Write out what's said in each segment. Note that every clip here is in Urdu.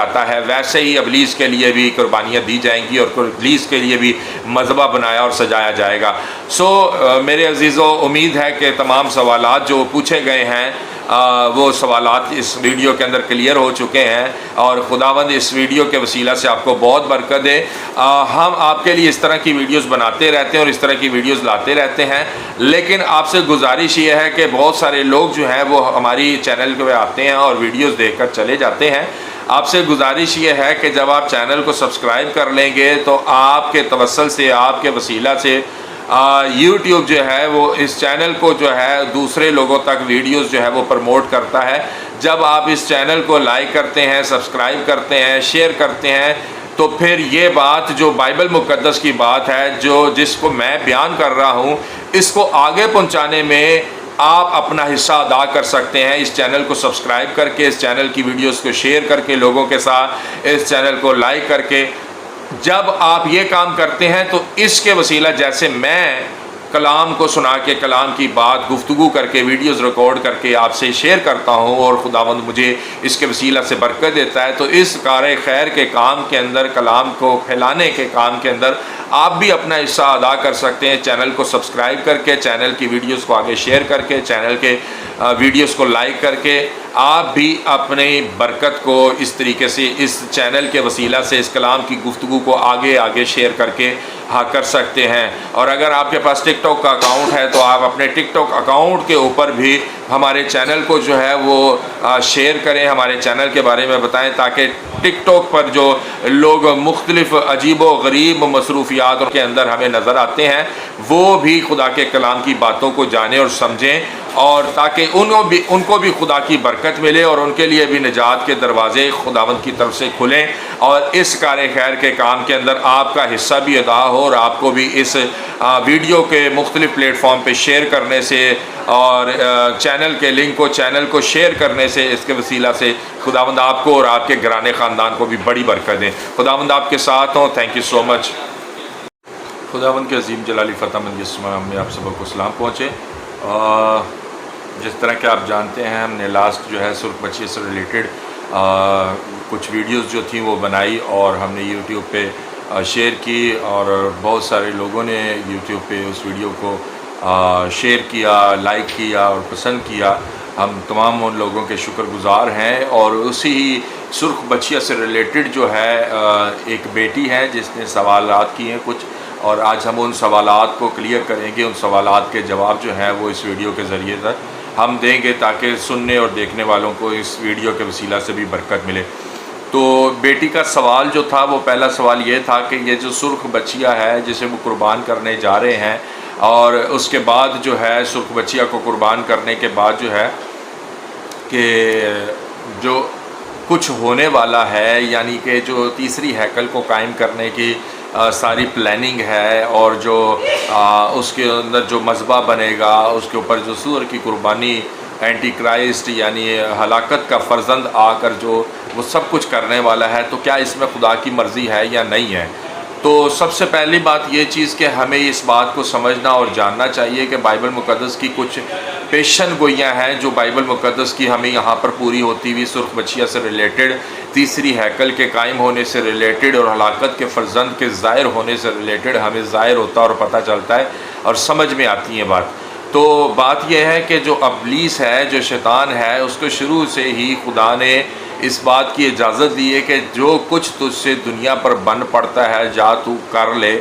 جاتا ہے ویسے ہی ابلیس کے لیے بھی قربانیاں دی جائیں گی اور ابلیس کے لیے بھی مذبح بنایا اور سجایا جائے گا۔ میرے عزیزو، امید ہے کہ تمام سوالات جو پوچھے گئے ہیں وہ سوالات اس ویڈیو کے اندر کلیئر ہو چکے ہیں، اور خداوند اس ویڈیو کے وسیلہ سے آپ کو بہت برکت دے۔ ہم آپ کے لیے اس طرح کی ویڈیوز بناتے رہتے ہیں اور اس طرح کی ویڈیوز لاتے رہتے ہیں، لیکن آپ سے گزارش یہ ہے کہ بہت سارے لوگ جو ہیں وہ ہماری چینل پہ آتے ہیں اور ویڈیوز دیکھ کر چلے جاتے ہیں۔ آپ سے گزارش یہ ہے کہ جب آپ چینل کو سبسکرائب کر لیں گے تو آپ کے توسل سے، آپ کے وسیلہ سے یوٹیوب جو ہے وہ اس چینل کو جو ہے دوسرے لوگوں تک ویڈیوز جو ہے وہ پروموٹ کرتا ہے۔ جب آپ اس چینل کو لائک کرتے ہیں، سبسکرائب کرتے ہیں، شیئر کرتے ہیں، تو پھر یہ بات جو بائبل مقدس کی بات ہے، جس کو میں بیان کر رہا ہوں، اس کو آگے پہنچانے میں آپ اپنا حصہ ادا کر سکتے ہیں۔ اس چینل کو سبسکرائب کر کے، اس چینل کی ویڈیوز کو شیئر کر کے لوگوں کے ساتھ، اس چینل کو لائک کر کے، جب آپ یہ کام کرتے ہیں تو اس کے وسیلہ جیسے میں کلام کو سنا کے، کلام کی بات گفتگو کر کے، ویڈیوز ریکارڈ کر کے آپ سے شیئر کرتا ہوں اور خداوند مجھے اس کے وسیلہ سے برکت دیتا ہے، تو اس کار خیر کے کام کے اندر، کلام کو پھیلانے کے کام کے اندر آپ بھی اپنا حصہ ادا کر سکتے ہیں۔ چینل کو سبسکرائب کر کے، چینل کی ویڈیوز کو آگے شیئر کر کے، چینل کے ویڈیوز کو لائک کر کے آپ بھی اپنی برکت کو اس طریقے سے اس چینل کے وسیلہ سے اس کلام کی گفتگو کو آگے شیئر کر کے کر سکتے ہیں۔ اور اگر آپ کے پاس ٹک ٹاک کا اکاؤنٹ ہے تو آپ اپنے ٹک ٹاک اکاؤنٹ کے اوپر بھی ہمارے چینل کو جو ہے وہ شیئر کریں، ہمارے چینل کے بارے میں بتائیں، تاکہ ٹک ٹاک پر جو لوگ مختلف عجیب و غریب مصروفیات کے اندر ہمیں نظر آتے ہیں، وہ بھی خدا کے کلام کی باتوں کو جانیں اور سمجھیں، اور تاکہ ان کو بھی خدا کی برکت ملے اور ان کے لیے بھی نجات کے دروازے خداوند کی طرف سے کھلیں، اور اس کار خیر کے کام کے اندر آپ کا حصہ بھی ادا ہو، اور آپ کو بھی اس ویڈیو کے مختلف پلیٹ فارم پہ شیئر کرنے سے اور چینل کے لنک کو، چینل کو شیئر کرنے سے، اس کے وسیلہ سے خداوند آپ کو اور آپ کے گھرانے خاندان کو بھی بڑی برکت دیں۔ خداوند آپ کے ساتھ ہوں۔ تھینک یو سو مچ۔ خداوند کے عظیم جلالی فتح مند اسم میں آپ سب کو سلام پہنچے۔ جس طرح کہ آپ جانتے ہیں، ہم نے لاسٹ جو ہے سرخ بچی سے ریلیٹڈ کچھ ویڈیوز جو تھیں وہ بنائی اور ہم نے یوٹیوب پہ شیئر کی، اور بہت سارے لوگوں نے یوٹیوب پہ اس ویڈیو کو شیئر کیا، لائک کیا اور پسند کیا۔ ہم تمام ان لوگوں کے شکر گزار ہیں، اور اسی سرخ بچیا سے ریلیٹڈ جو ہے ایک بیٹی ہے جس نے سوالات کیے ہیں کچھ، اور آج ہم ان سوالات کو کلیئر کریں گے۔ ان سوالات کے جواب جو ہیں وہ اس ویڈیو کے ذریعے سے ہم دیں گے، تاکہ سننے اور دیکھنے والوں کو اس ویڈیو کے وسیلہ سے بھی برکت ملے۔ تو بیٹی کا سوال جو تھا، وہ پہلا سوال یہ تھا کہ یہ جو سرخ بچیا ہے جسے وہ قربان کرنے جا رہے ہیں، اور اس کے بعد جو ہے سرخ بچیا کو قربان کرنے کے بعد جو ہے کہ جو کچھ ہونے والا ہے، یعنی کہ جو تیسری ہیکل کو قائم کرنے کی ساری پلاننگ ہے، اور جو اس کے اندر جو مذبح بنے گا، اس کے اوپر جو سور کی قربانی، اینٹی کرائسٹ یعنی ہلاکت کا فرزند آ کر جو وہ سب کچھ کرنے والا ہے، تو کیا اس میں خدا کی مرضی ہے یا نہیں ہے؟ تو سب سے پہلی بات یہ چیز کہ ہمیں اس بات کو سمجھنا اور جاننا چاہیے کہ بائبل مقدس کی کچھ پیشن گوئیاں ہیں جو بائبل مقدس کی ہمیں یہاں پر پوری ہوتی ہوئی سرخ بچیا سے ریلیٹڈ، تیسری ہیکل کے قائم ہونے سے ریلیٹڈ، اور ہلاکت کے فرزند کے ظاہر ہونے سے ریلیٹڈ ہمیں ظاہر ہوتا اور پتہ چلتا ہے اور سمجھ میں آتی ہے بات۔ تو بات یہ ہے کہ جو ابلیس ہے، جو شیطان ہے، اس کو شروع سے ہی خدا نے اس بات کی اجازت دی ہے کہ جو کچھ تجھ سے دنیا پر بن پڑتا ہے جا تو کر لے،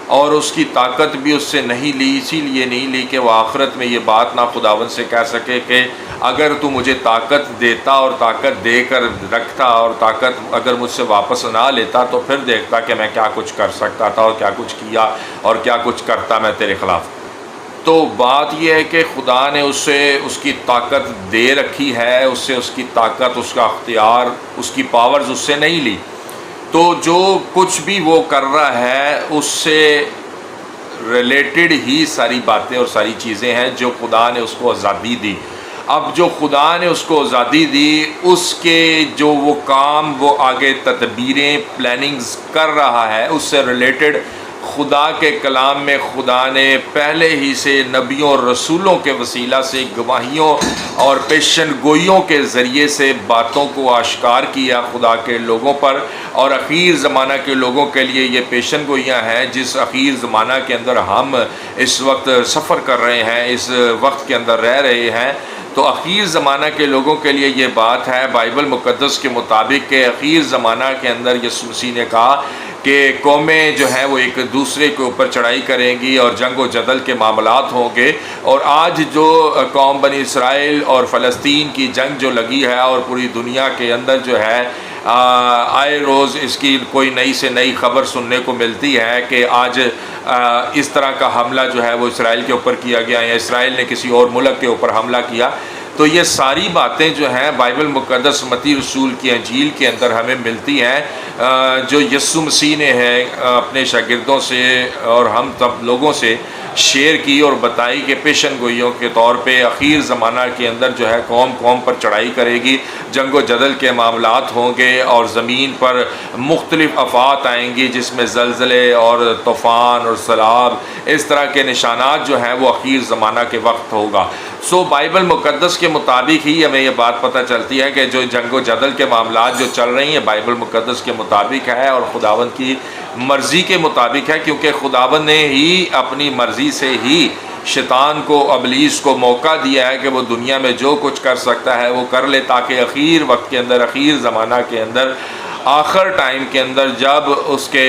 اور اس کی طاقت بھی اس سے نہیں لی، اسی لیے نہیں لی کہ وہ آخرت میں یہ بات نہ خداوند سے کہہ سکے کہ اگر تو مجھے طاقت دیتا اور طاقت دے کر رکھتا اور طاقت اگر مجھ سے واپس نہ لیتا تو پھر دیکھتا کہ میں کیا کچھ کر سکتا تھا اور کیا کچھ کیا اور کیا کچھ کرتا میں تیرے خلاف۔ تو بات یہ ہے کہ خدا نے اس سے اس کی طاقت دے رکھی ہے، اس سے اس کی طاقت، اس کا اختیار، اس کی پاورز اس سے نہیں لی۔ تو جو کچھ بھی وہ کر رہا ہے اس سے ریلیٹڈ ہی ساری باتیں اور ساری چیزیں ہیں جو خدا نے اس کو آزادی دی۔ اب جو خدا نے اس کو آزادی دی، اس کے جو وہ کام، وہ آگے تدبیریں، پلاننگز کر رہا ہے، اس سے ریلیٹڈ خدا کے کلام میں خدا نے پہلے ہی سے نبیوں اور رسولوں کے وسیلہ سے گواہیوں اور پیشن گوئیوں کے ذریعے سے باتوں کو آشکار کیا خدا کے لوگوں پر، اور اخیر زمانہ کے لوگوں کے لیے یہ پیشن گوئیاں ہیں جس اخیر زمانہ کے اندر ہم اس وقت سفر کر رہے ہیں، اس وقت کے اندر رہ رہے ہیں۔ تو اخیر زمانہ کے لوگوں کے لیے یہ بات ہے بائبل مقدس کے مطابق کہ اخیر زمانہ کے اندر یسوع مسیح نے کہا کہ قومیں جو ہیں وہ ایک دوسرے کے اوپر چڑھائی کریں گی اور جنگ و جدل کے معاملات ہوں گے، اور آج جو قوم بنی اسرائیل اور فلسطین کی جنگ جو لگی ہے اور پوری دنیا کے اندر جو ہے آئے روز اس کی کوئی نئی سے نئی خبر سننے کو ملتی ہے کہ آج اس طرح کا حملہ جو ہے وہ اسرائیل کے اوپر کیا گیا یا اسرائیل نے کسی اور ملک کے اوپر حملہ کیا۔ تو یہ ساری باتیں جو ہیں بائبل مقدس متی رسول کی انجیل کے اندر ہمیں ملتی ہیں، جو یسوع مسیح نے ہے اپنے شاگردوں سے اور ہم سب لوگوں سے شیئر کی اور بتائی کہ پیشن گوئیوں کے طور پہ اخیر زمانہ کے اندر جو ہے قوم قوم پر چڑھائی کرے گی، جنگ و جدل کے معاملات ہوں گے اور زمین پر مختلف آفات آئیں گی جس میں زلزلے اور طوفان اور سیلاب، اس طرح کے نشانات جو ہیں وہ اخیر زمانہ کے وقت ہوگا۔ سو بائبل مقدس کے مطابق ہی ہمیں یہ بات پتہ چلتی ہے کہ جو جنگ و جدل کے معاملات جو چل رہی ہیں بائبل مقدس کے مطابق ہے اور خداوند کی مرضی کے مطابق ہے، کیونکہ خداوند نے ہی اپنی مرضی سے ہی شیطان کو، ابلیس کو موقع دیا ہے کہ وہ دنیا میں جو کچھ کر سکتا ہے وہ کر لے، تاکہ اخیر وقت کے اندر، اخیر زمانہ کے اندر، آخر ٹائم کے اندر جب اس کے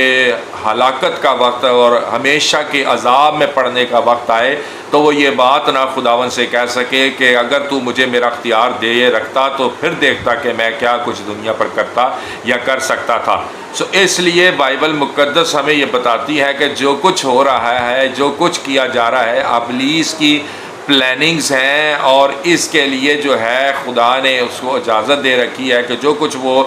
ہلاکت کا وقت اور ہمیشہ کے عذاب میں پڑنے کا وقت آئے تو وہ یہ بات نہ خداوند سے کہہ سکے کہ اگر تو مجھے میرا اختیار دے رکھتا تو پھر دیکھتا کہ میں کیا کچھ دنیا پر کرتا یا کر سکتا تھا۔ سو اس لیے بائبل مقدس ہمیں یہ بتاتی ہے کہ جو کچھ ہو رہا ہے، جو کچھ کیا جا رہا ہے، ابلیس کی پلاننگز ہیں، اور اس کے لیے جو ہے خدا نے اس کو اجازت دے رکھی ہے کہ جو کچھ وہ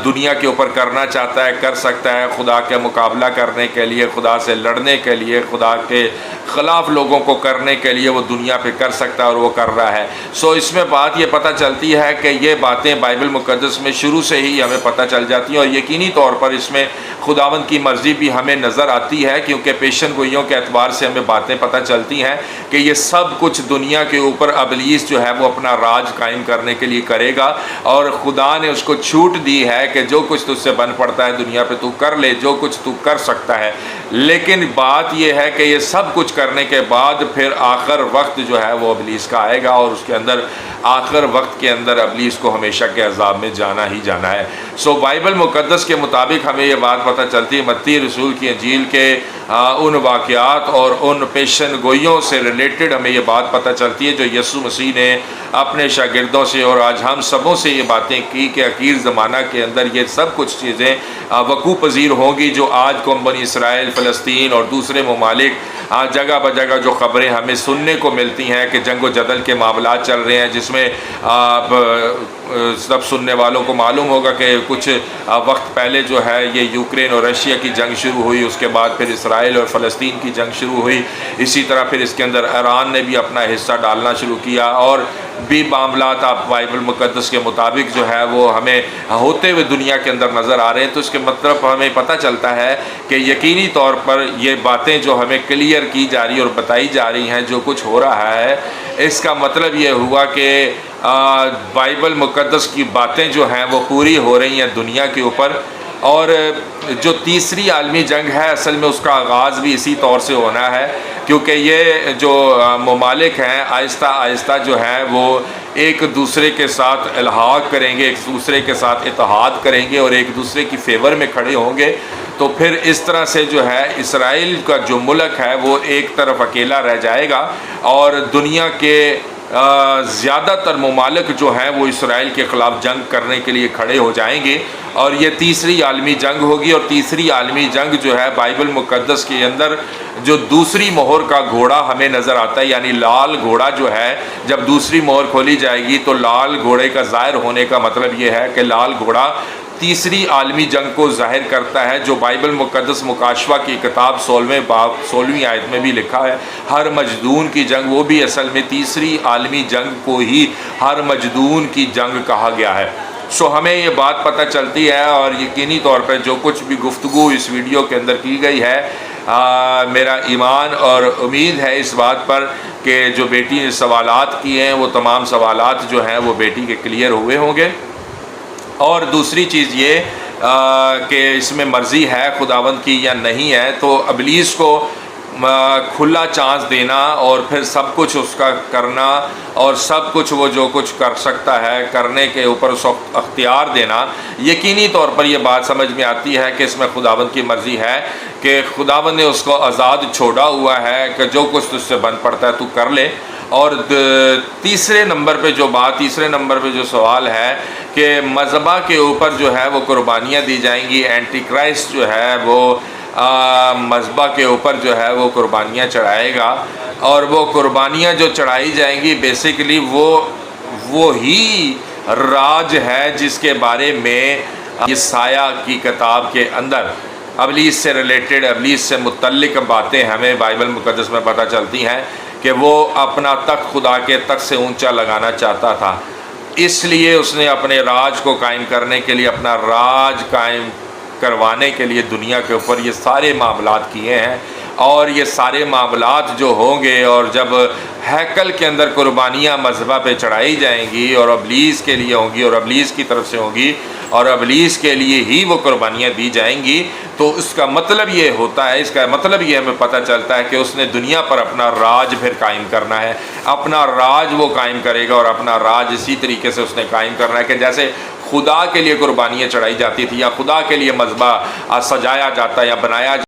دنیا کے اوپر کرنا چاہتا ہے کر سکتا ہے، خدا کے مقابلہ کرنے کے لیے، خدا سے لڑنے کے لیے، خدا کے خلاف لوگوں کو کرنے کے لیے وہ دنیا پہ کر سکتا ہے اور وہ کر رہا ہے۔ سو اس میں بات یہ پتہ چلتی ہے کہ یہ باتیں بائبل مقدس میں شروع سے ہی ہمیں پتہ چل جاتی ہیں، اور یقینی طور پر اس میں خداوند کی مرضی بھی ہمیں نظر آتی ہے، کیونکہ پیشن گوئیوں کے اعتبار سے ہمیں باتیں پتہ چلتی ہیں کہ یہ سب کچھ دنیا کے اوپر ابلیس جو ہے وہ اپنا راج قائم کرنے کے لیے کرے گا، اور خدا نے اس کو چھوٹ دی ہے کہ جو کچھ تجھ سے بن پڑتا ہے دنیا پہ تو کر لے، جو کچھ تو کر سکتا ہے۔ لیکن بات یہ ہے کہ یہ سب کچھ کرنے کے بعد پھر آخر وقت جو ہے وہ ابلیس کا آئے گا، اور اس کے اندر آخر وقت کے اندر ابلیس کو ہمیشہ کے عذاب میں جانا ہی جانا ہے۔ سو بائبل مقدس کے مطابق ہمیں یہ بات پتہ چلتی ہے، متی رسول کی انجیل کے ان واقعات اور ان پیشن گوئیوں سے ریلیٹڈ ہمیں یہ بات پتہ چلتی ہے جو یسوع مسیح نے اپنے شاگردوں سے اور آج ہم سبوں سے یہ باتیں کی کہ اخیر زمانہ کے اندر یہ سب کچھ چیزیں وقوع پذیر ہوں گی جو آج قوم بنی اسرائیل، فلسطین اور دوسرے ممالک جگہ بجگہ جو خبریں ہمیں سننے کو ملتی ہیں کہ جنگ و جدل کے معاملات چل رہے ہیں، جس میں سب سننے والوں کو معلوم ہوگا کہ کچھ وقت پہلے جو ہے یہ یوکرین اور رشیا کی جنگ شروع ہوئی، اس کے بعد پھر اسرائیل اور فلسطین کی جنگ شروع ہوئی، اسی طرح پھر اس کے اندر ایران نے بھی اپنا حصہ ڈالنا شروع کیا، اور بھی معاملات آپ بائبل مقدس کے مطابق جو ہے وہ ہمیں ہوتے ہوئے دنیا کے اندر نظر آ رہے ہیں۔ تو اس کے مطلب ہمیں پتہ چلتا ہے کہ یقینی طور پر یہ باتیں جو ہمیں کلیئر کی جا رہی اور بتائی جا رہی ہیں جو کچھ ہو رہا ہے، اس کا مطلب یہ ہوا کہ بائبل مقدس کی باتیں جو ہیں وہ پوری ہو رہی ہیں دنیا کے اوپر، اور جو تیسری عالمی جنگ ہے اصل میں اس کا آغاز بھی اسی طور سے ہونا ہے، کیونکہ یہ جو ممالک ہیں آہستہ آہستہ جو ہے وہ ایک دوسرے کے ساتھ الحاق کریں گے، ایک دوسرے کے ساتھ اتحاد کریں گے اور ایک دوسرے کی فیور میں کھڑے ہوں گے۔ تو پھر اس طرح سے جو ہے اسرائیل کا جو ملک ہے وہ ایک طرف اکیلا رہ جائے گا، اور دنیا کے زیادہ تر ممالک جو ہیں وہ اسرائیل کے خلاف جنگ کرنے کے لیے کھڑے ہو جائیں گے، اور یہ تیسری عالمی جنگ ہوگی۔ اور تیسری عالمی جنگ جو ہے بائبل مقدس کے اندر جو دوسری مہر کا گھوڑا ہمیں نظر آتا ہے، یعنی لال گھوڑا جو ہے، جب دوسری مہر کھولی جائے گی تو لال گھوڑے کا ظاہر ہونے کا مطلب یہ ہے کہ لال گھوڑا تیسری عالمی جنگ کو ظاہر کرتا ہے، جو بائبل مقدس مکاشفہ کی کتاب 16ویں باب 16ویں آیت میں بھی لکھا ہے، ہر مجدون کی جنگ، وہ بھی اصل میں تیسری عالمی جنگ کو ہی ہر مجدون کی جنگ کہا گیا ہے۔ سو ہمیں یہ بات پتہ چلتی ہے، اور یقینی طور پہ جو کچھ بھی گفتگو اس ویڈیو کے اندر کی گئی ہے، میرا ایمان اور امید ہے اس بات پر کہ جو بیٹی نے سوالات کیے ہیں وہ تمام سوالات جو ہیں وہ بیٹی کے کلیئر ہوئے ہوں گے۔ اور دوسری چیز یہ کہ اس میں مرضی ہے خداوند کی یا نہیں ہے، تو ابلیس کو کھلا چانس دینا اور پھر سب کچھ اس کا کرنا، اور سب کچھ وہ جو کچھ کر سکتا ہے کرنے کے اوپر اس وقت اختیار دینا، یقینی طور پر یہ بات سمجھ میں آتی ہے کہ اس میں خداوند کی مرضی ہے، کہ خداوند نے اس کو آزاد چھوڑا ہوا ہے کہ جو کچھ تجھ سے بن پڑتا ہے تو کر لے۔ اور تیسرے نمبر پہ جو سوال ہے کہ مذبح کے اوپر جو ہے وہ قربانیاں دی جائیں گی، اینٹی کرائسٹ جو ہے وہ مذبح کے اوپر جو ہے وہ قربانیاں چڑھائے گا، اور وہ قربانیاں جو چڑھائی جائیں گی بیسیکلی وہی راج ہے جس کے بارے میں یسایہ کی کتاب کے اندر ابلیس سے ریلیٹڈ، ابلیس سے متعلق باتیں ہمیں بائبل مقدس میں پتہ چلتی ہیں کہ وہ اپنا تخت خدا کے تخت سے اونچا لگانا چاہتا تھا، اس لیے اس نے اپنے راج کو قائم کرنے کے لیے، اپنا راج قائم کروانے کے لیے دنیا کے اوپر یہ سارے معاملات کیے ہیں۔ اور یہ سارے معاملات جو ہوں گے، اور جب ہیکل کے اندر قربانیاں مذبح پہ چڑھائی جائیں گی اور ابلیس کے لیے ہوں گی اور ابلیس کی طرف سے ہوں گی اور ابلیس کے لیے ہی وہ قربانیاں دی جائیں گی، تو اس کا مطلب یہ ہوتا ہے، اس کا مطلب یہ ہمیں پتہ چلتا ہے کہ اس نے دنیا پر اپنا راج پھر قائم کرنا ہے، اپنا راج وہ قائم کرے گا، اور اپنا راج اسی طریقے سے اس نے قائم کرنا ہے کہ جیسے خدا کے لیے قربانیاں چڑھائی جاتی تھی یا خدا کے لیے مذبح سجایا جاتا یا بنایا